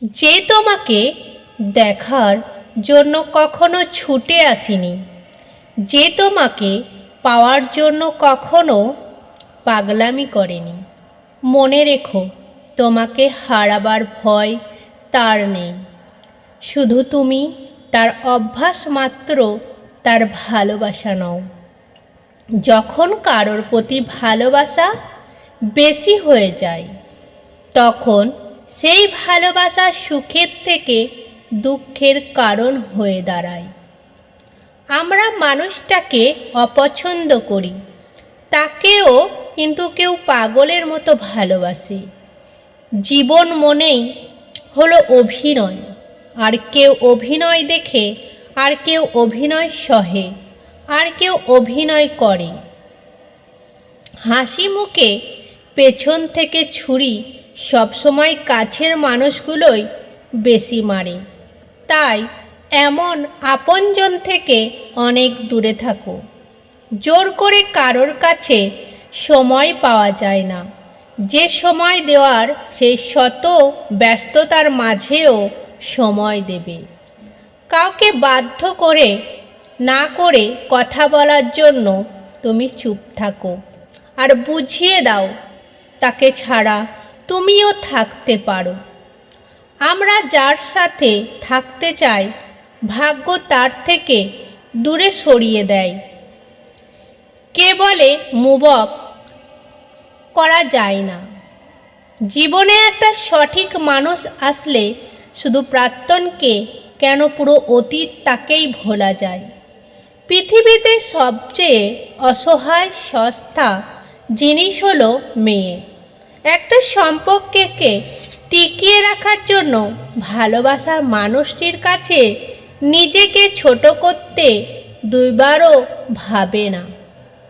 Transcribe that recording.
যে তোমাকে দেখার জন্য কখনো ছুটে আসেনি, যে তোমাকে পাওয়ার জন্য কখনো পাগলামি করেনি, মনে রেখো তোমাকে হারাবার ভয় তার নেই। শুধু তুমি তার অভ্যাস মাত্র, তার ভালোবাসা নও। যখন কারোর প্রতি ভালোবাসা বেশি হয়ে যায়, তখন সেই ভালোবাসা সুখের থেকে দুঃখের কারণ হয়ে দাঁড়ায়। আমরা মানুষটাকে অপছন্দ করি, তাকেও কিন্তু কেউ পাগলের মতো ভালোবাসে। জীবন মনেই হলো অভিনয়, আর কেউ অভিনয় দেখে, আর কেউ অভিনয় সহে, আর কেউ অভিনয় করে। হাসি মুখে পেছন থেকে ছুরি সবসময় কাছের মানুষগুলোই বেশি মারে। তাই এমন আপনজন থেকে অনেক দূরে থাকো। জোর করে কারোর কাছে সময় পাওয়া যায় না। যে সময় দেওয়ার, সেই শত ব্যস্ততার মাঝেও সময় দেবে। কাউকে বাধ্য করে না করে কথা বলার জন্য তুমি চুপ থাকো, আর বুঝিয়ে দাও তাকে ছাড়া তুমিও থাকতে পারো। আমরা যার সাথে থাকতে চাই, ভাগ্য তার থেকে দূরে সরিয়ে দেয়। কে বলে মুভ অফ করা যায় না? জীবনে একটা সঠিক মানুষ আসলে শুধু প্রাক্তনকে কেন, পুরো অতীত তাকেই ভোলা যায়। পৃথিবীতে সবচেয়ে অসহায় সস্তা জিনিস হলো মেয়ে। একটা সম্পর্ককে টিকিয়ে রাখার জন্য ভালোবাসার মানুষটির কাছে নিজেকে ছোট করতে দুইবারও ভাবে না।